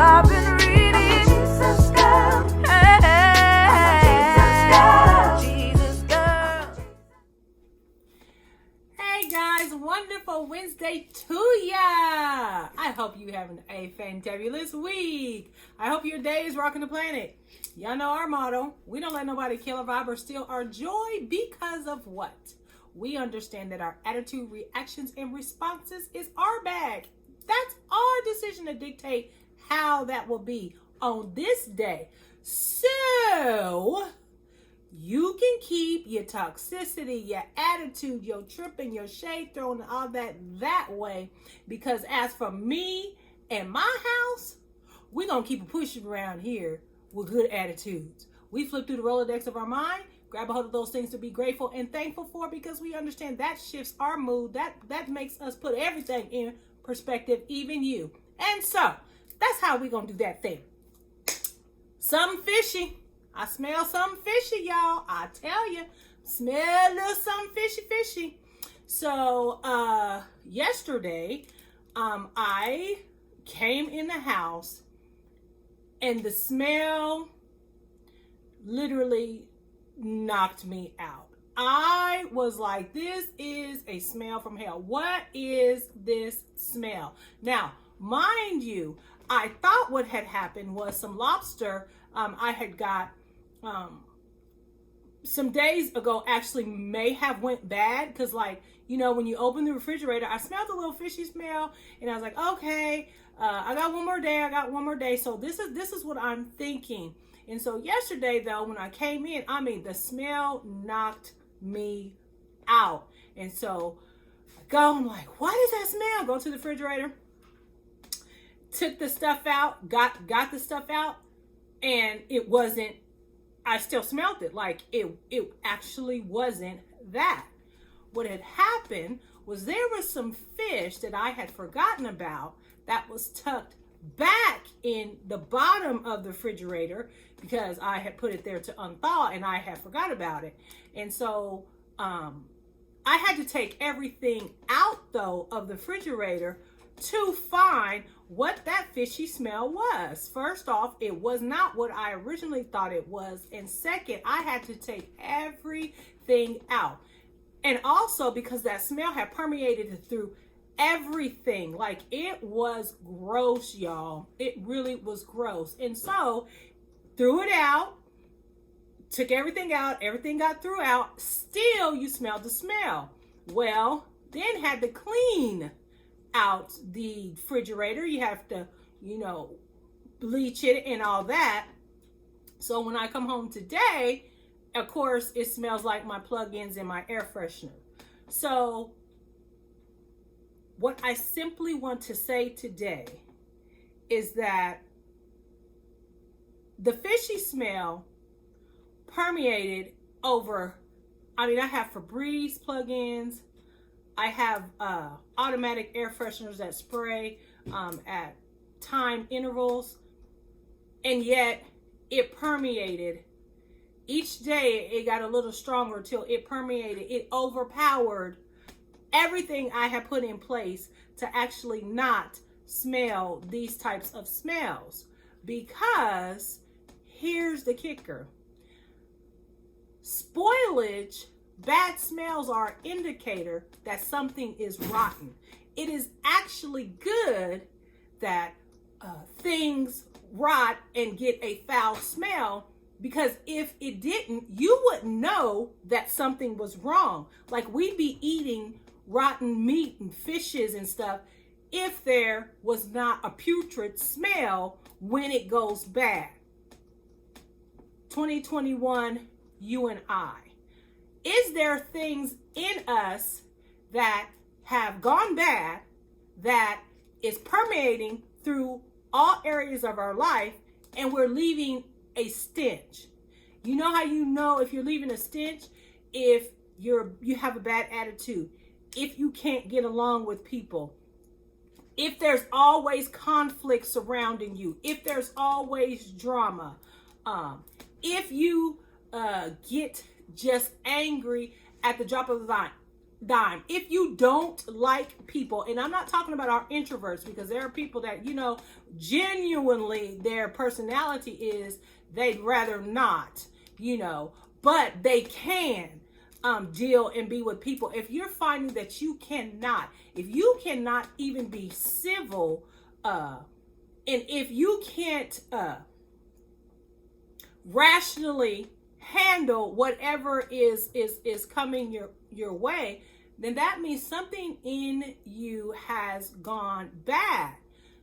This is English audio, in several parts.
I've been reading. I'm a Jesus girl. Hey, Jesus girl. Hey guys, wonderful Wednesday to ya. I hope you having a fantabulous week. I hope your day is rocking the planet. Y'all know our motto. We don't let nobody kill our vibe or steal our joy because of what? We understand that our attitude, reactions, and responses is our bag. That's our decision to dictate how that will be on this day. So you can keep your toxicity, your attitude, your tripping, your shade throwing, all that way. Because as for me and my house, we're going to keep it pushing around here with good attitudes. We flip through the Rolodex of our mind, grab a hold of those things to be grateful and thankful for, because we understand that shifts our mood. That makes us put everything in perspective, even you. And so that's how we're going to do that thing. Something fishy. I smell something fishy, y'all. I tell you, smell a little something fishy. So yesterday, I came in the house and the smell literally knocked me out. I was like, this is a smell from hell. What is this smell? Now, mind you, I thought what had happened was some lobster I had got some days ago actually may have went bad, because like, you know, when you open the refrigerator, I smelled a little fishy smell and I was like, okay, I got one more day. So this is what I'm thinking. And so yesterday though, when I came in, I mean, the smell knocked me out. And so I go, I'm like, what is that smell? Go to the refrigerator, took the stuff out, got the stuff out, and it wasn't, I still smelled it. Like it actually wasn't that. What had happened was there was some fish that I had forgotten about that was tucked back in the bottom of the refrigerator because I had put it there to unthaw and I had forgot about it. And so I had to take everything out though of the refrigerator to find what that fishy smell was. First off, it was not what I originally thought it was. And second, I had to take everything out. And also because that smell had permeated through everything. Like it was gross, y'all. It really was gross. And so threw it out, took everything out, everything got thrown out. Still, you smelled the smell. Well, then had to clean out the refrigerator. You have to, you know, bleach it and all that. So when I come home today, of course, it smells like my plug-ins and my air freshener. So what I simply want to say today is that the fishy smell permeated over, I mean, I have Febreze plug-ins, I have automatic air fresheners that spray at time intervals, and yet it permeated. Each day it got a little stronger till it permeated. It overpowered everything I had put in place to actually not smell these types of smells. Because here's the kicker. Spoilage, bad smells are an indicator that something is rotten. It is actually good that things rot and get a foul smell, because if it didn't, you wouldn't know that something was wrong. Like we'd be eating rotten meat and fishes and stuff if there was not a putrid smell when it goes bad. 2021, you and I. Is there things in us that have gone bad that is permeating through all areas of our life, and we're leaving a stench? You know how you know if you're leaving a stench? If you have a bad attitude, if you can't get along with people, if there's always conflict surrounding you, if there's always drama, if you get just angry at the drop of a dime. dime. If you don't like people, and I'm not talking about our introverts, because there are people that, genuinely their personality is they'd rather not, but they can deal and be with people. If you're finding that if you cannot even be civil, and if you can't rationally handle whatever is coming your way, then that means something in you has gone bad.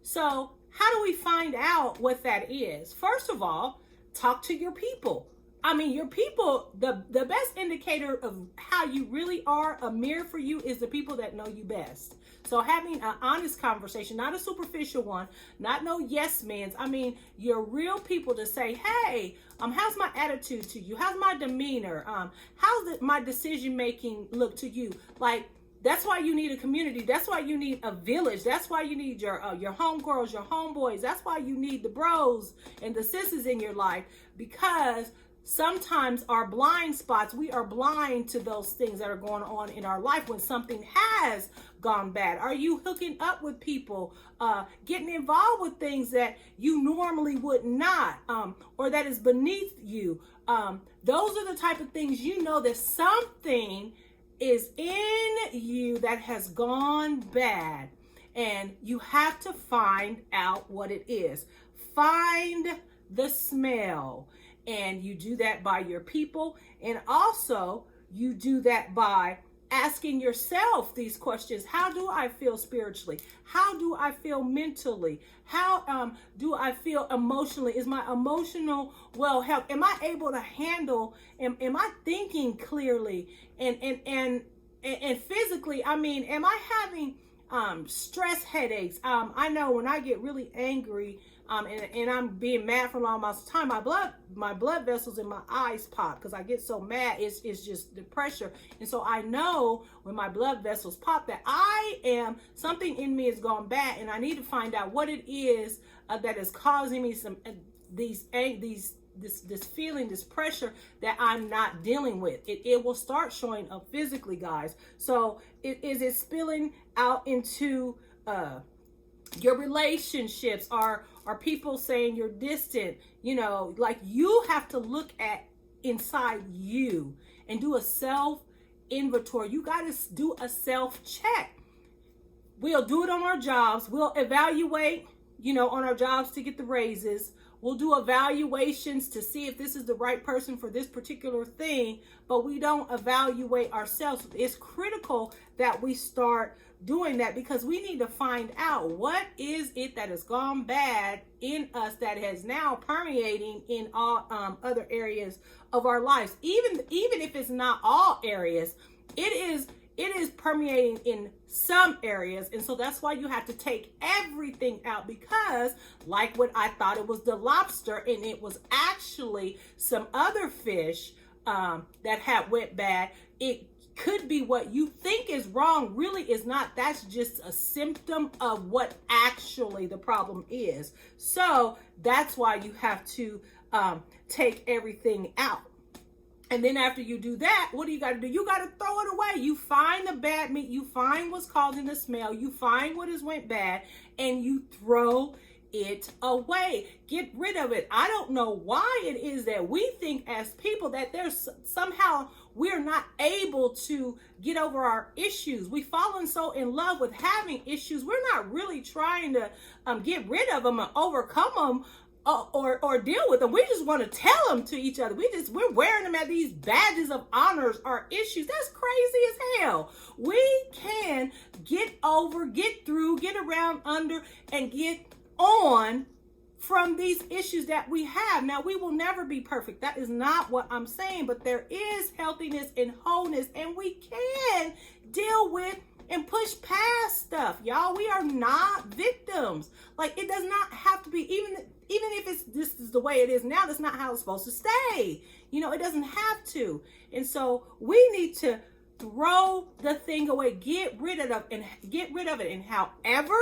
So how do we find out what that is? First of all, talk to your people. I mean, your people, the best indicator of how you really are, a mirror for you, is the people that know you best. So having an honest conversation, not a superficial one, not no yes mans. I mean, your real people to say, hey, how's my attitude to you? How's my demeanor? How's my decision making look to you? Like, that's why you need a community. That's why you need a village. That's why you need your homegirls, your homeboys. That's why you need the bros and the sisters in your life, because sometimes our blind spots, we are blind to those things that are going on in our life when something has gone bad. Are you hooking up with people, getting involved with things that you normally would not, or that is beneath you? Those are the type of things that something is in you that has gone bad, and you have to find out what it is. Find the smell. And you do that by your people. And also you do that by asking yourself these questions. How do I feel spiritually? How do I feel mentally? How do I feel emotionally? Is my emotional well health? Am I able to handle? Am I thinking clearly? And physically, I mean, am I having stress headaches? I know when I get really angry, and I'm being mad for a long amount of time, my blood vessels in my eyes pop because I get so mad. It's just the pressure. And so I know when my blood vessels pop that something in me has gone bad, and I need to find out what it is that is causing me this feeling, this pressure that I'm not dealing with. It will start showing up physically, guys. So is it spilling out into your relationships? Are people saying you're distant? Like, you have to look at inside you and do a self inventory. You got to do a self check. We'll do it on our jobs. We'll evaluate, on our jobs to get the raises. We'll do evaluations to see if this is the right person for this particular thing, but we don't evaluate ourselves. It's critical that we start doing that, because we need to find out what is it that has gone bad in us that has now permeating in all other areas of our lives. Even if it's not all areas, it is permeating in some areas. And so that's why you have to take everything out, because like what I thought it was the lobster, and it was actually some other fish that had went bad. It could be what you think is wrong really is not. That's just a symptom of what actually the problem is. So that's why you have to take everything out. And then after you do that, what do you got to do? You got to throw it away. You find the bad meat. You find what's causing the smell. You find what has went bad, and you throw it away. Get rid of it. I don't know why it is that we think as people that there's somehow we're not able to get over our issues. We've fallen so in love with having issues. We're not really trying to get rid of them and overcome them. Or deal with them. We just want to tell them to each other. We're wearing them as these badges of honors, our issues. That's crazy as hell. We can get over, get through, get around, under, and get on from these issues that we have. Now, we will never be perfect. That is not what I'm saying, but there is healthiness and wholeness, and we can deal with and push past stuff, y'all. We are not victims. Like, it does not have to be, even if this is the way it is now, that's not how it's supposed to stay. It doesn't have to. And so we need to throw the thing away, get rid of it. And however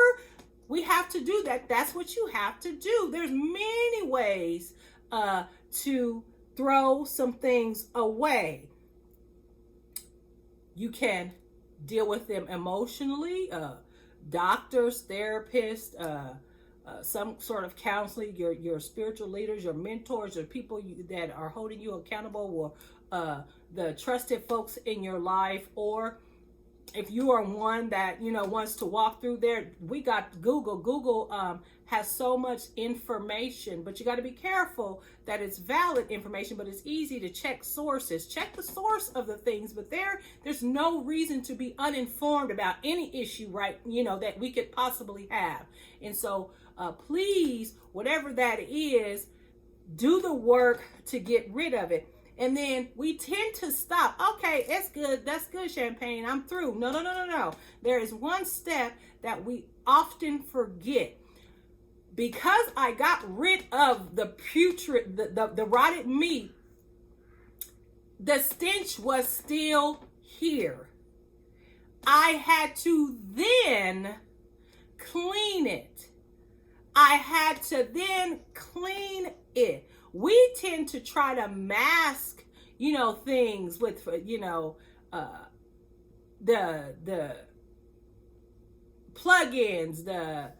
we have to do that, that's what you have to do. There's many ways to throw some things away. You can deal with them emotionally, doctors, therapists, some sort of counseling, your spiritual leaders, your mentors, or people that are holding you accountable, or the trusted folks in your life, or if you are one that wants to walk through there, we got Google. Google has so much information, but you got to be careful that it's valid information. But it's easy to check sources, check the source of the things. But there's no reason to be uninformed about any issue, right? That we could possibly have. And so, please, whatever that is, do the work to get rid of it. And then we tend to stop. Okay, it's good. That's good, Champagne. I'm through. No. There is one step that we often forget. Because I got rid of the putrid, the rotted meat, the stench was still here. I had to then clean it. I had to then clean it. We tend to try to mask, things with, the plugins, the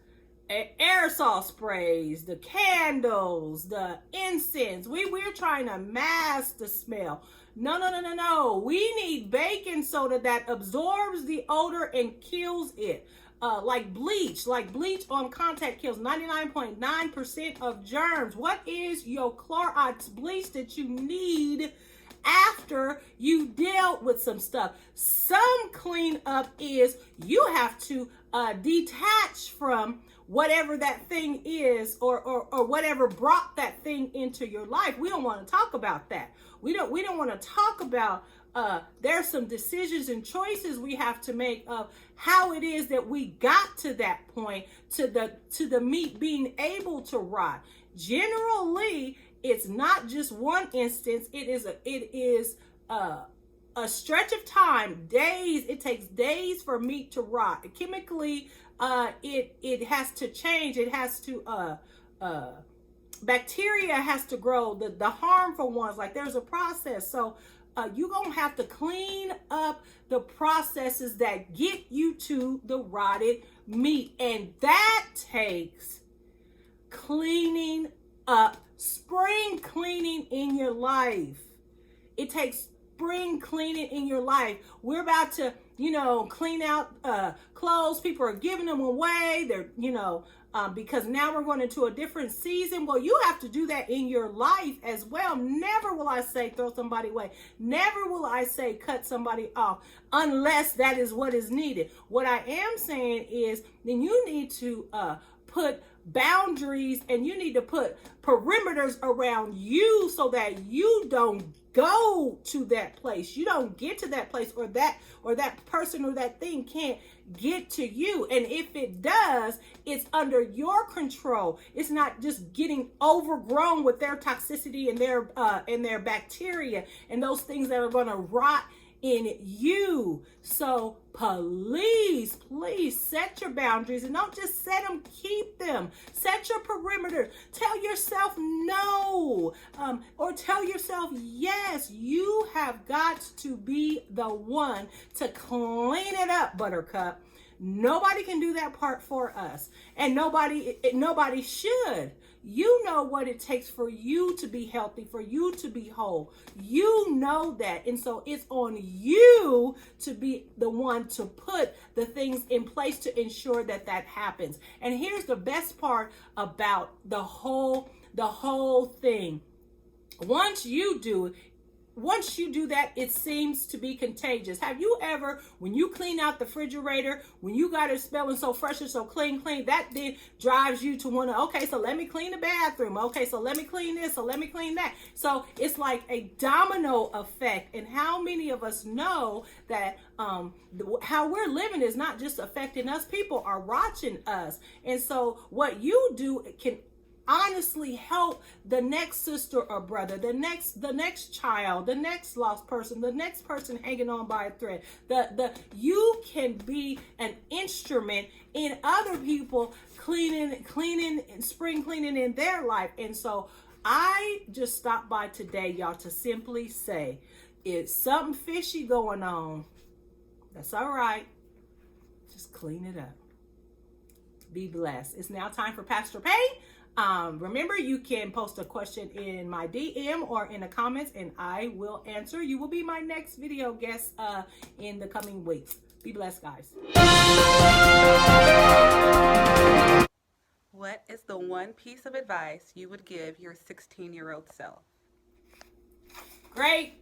aerosol sprays, the candles, the incense. We're trying to mask the smell. No. We need baking soda that absorbs the odor and kills it. Like bleach on contact kills 99.9% of germs. What is your Clorox bleach that you need after you dealt with some stuff? Some cleanup is you have to detach from whatever that thing is, or whatever brought that thing into your life. We don't want to talk about that. We don't want to talk about there's some decisions and choices we have to make of how it is that we got to that point, to the meat being able to rot. Generally, it's not just one instance. It is a stretch of time, days. It takes days for meat to rot. Chemically, it has to change. It has to bacteria has to grow. The harmful ones, like there's a process. So you're going to have to clean up the processes that get you to the rotted meat. And that takes cleaning up, spring cleaning in your life. It takes spring cleaning in your life. We're about to, clean out clothes. People are giving them away. They're, because now we're going into a different season. Well, you have to do that in your life as well. Never will I say throw somebody away. Never will I say cut somebody off unless that is what is needed. What I am saying is then you need to put boundaries, and you need to put perimeters around you so that you don't go to that place. You don't get to that place, or that person or that thing can't get to you. And if it does, it's under your control. It's not just getting overgrown with their toxicity and their bacteria and those things that are going to rot in you. So please set your boundaries, and don't just set them, keep them. Set your perimeter. Tell yourself no, or tell yourself yes. You have got to be the one to clean it up, Buttercup. Nobody can do that part for us, and nobody should. You know what it takes for you to be healthy, for you to be whole. You know that. And so it's on you to be the one to put the things in place to ensure that happens. And here's the best part about the whole thing. Once you do that, it seems to be contagious. Have you ever, when you clean out the refrigerator, when you got it smelling so fresh and so clean, that then drives you to want to, okay, so let me clean the bathroom. Okay, so let me clean this. So let me clean that. So it's like a domino effect. And how many of us know that how we're living is not just affecting us? People are watching us. And so what you do can honestly help the next sister or brother, the next child, the next lost person, the next person hanging on by a thread. You can be an instrument in other people cleaning and spring cleaning in their life. And so I just stopped by today, y'all, to simply say, it's something fishy going on. That's all right. Just clean it up. Be blessed. It's now time for Pastor Pay. Remember, you can post a question in my DM or in the comments, and I will answer. You will be my next video guest in the coming weeks. Be blessed, guys. What is the one piece of advice you would give your 16-year-old self? Great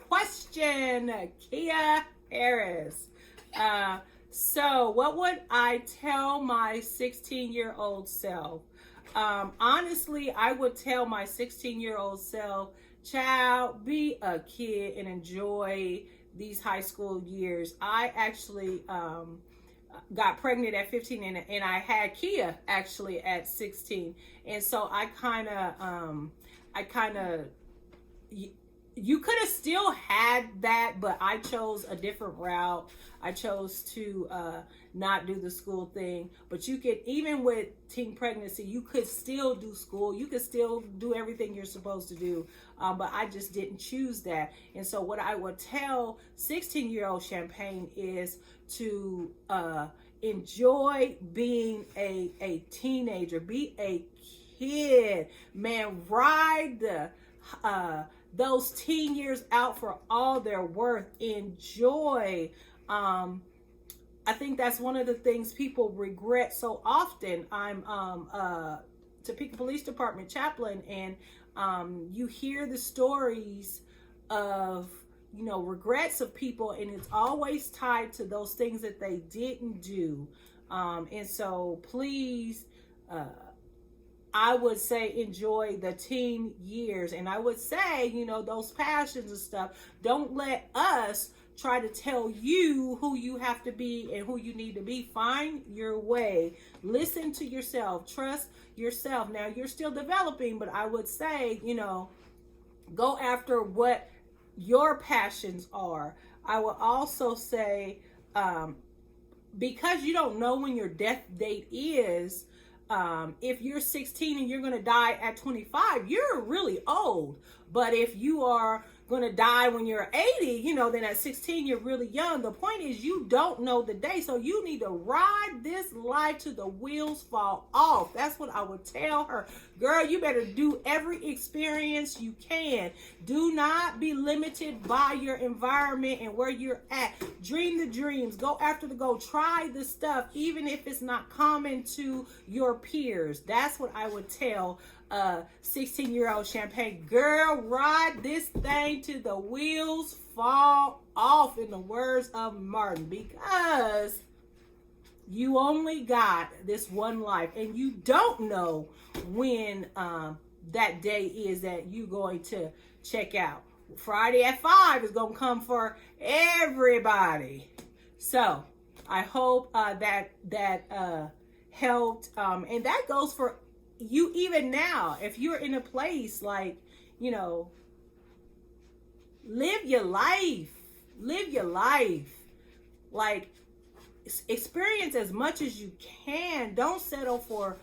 question, Kia Harris. So what would I tell my 16-year-old self? Honestly, I would tell my 16-year-old self, child, be a kid and enjoy these high school years. I actually got pregnant at 15 and I had Kia actually at 16. And so I kind of, you could have still had that, but I chose a different route. I chose to not do the school thing. But you could, even with teen pregnancy, you could still do school. You could still do everything you're supposed to do. But I just didn't choose that. And so what I would tell 16-year-old Champagne is to enjoy being a teenager. Be a kid. Man, ride those teen years out for all they're worth. Enjoy. I think that's one of the things people regret so often. I'm Topeka Police Department chaplain, and you hear the stories of, you know, regrets of people, and it's always tied to those things that they didn't do. And so please, I would say enjoy the teen years. And I would say, you know, those passions and stuff, don't let us try to tell you who you have to be and who you need to be. Find your way. Listen to yourself. Trust yourself. Now, you're still developing, but I would say, you know, go after what your passions are. I will also say, because you don't know when your death date is, if you're 16 and you're going to die at 25, you're really old. But if you are going to die when you're 80, you know, then at 16, you're really young. The point is, you don't know the day. So you need to ride this life till the wheels fall off. That's what I would tell her. Girl, you better do every experience you can. Do not be limited by your environment and where you're at. Dream the dreams. Go after the goal. Try the stuff, even if it's not common to your peers. That's what I would tell 16-year-old Champagne. Girl, ride this thing till the wheels fall off, in the words of Martin, because you only got this one life, and you don't know when that day is that you're going to check out. Friday at 5 is going to come for everybody. So I hope that helped, and that goes for you even now. If you're in a place like, you know, live your life, like, experience as much as you can. Don't settle for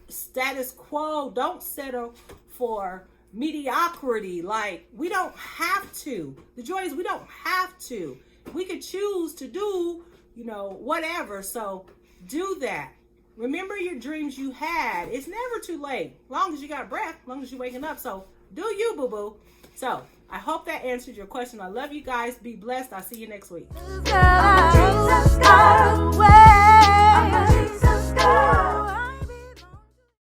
status quo. Don't settle for mediocrity. Like, we don't have to. The joy is we don't have to. We could choose to do, you know, whatever. So do that. Remember your dreams you had. It's never too late. Long as you got breath, long as you're waking up. So do you, boo-boo. So I hope that answered your question. I love you guys. Be blessed. I'll see you next week. Jesus, God,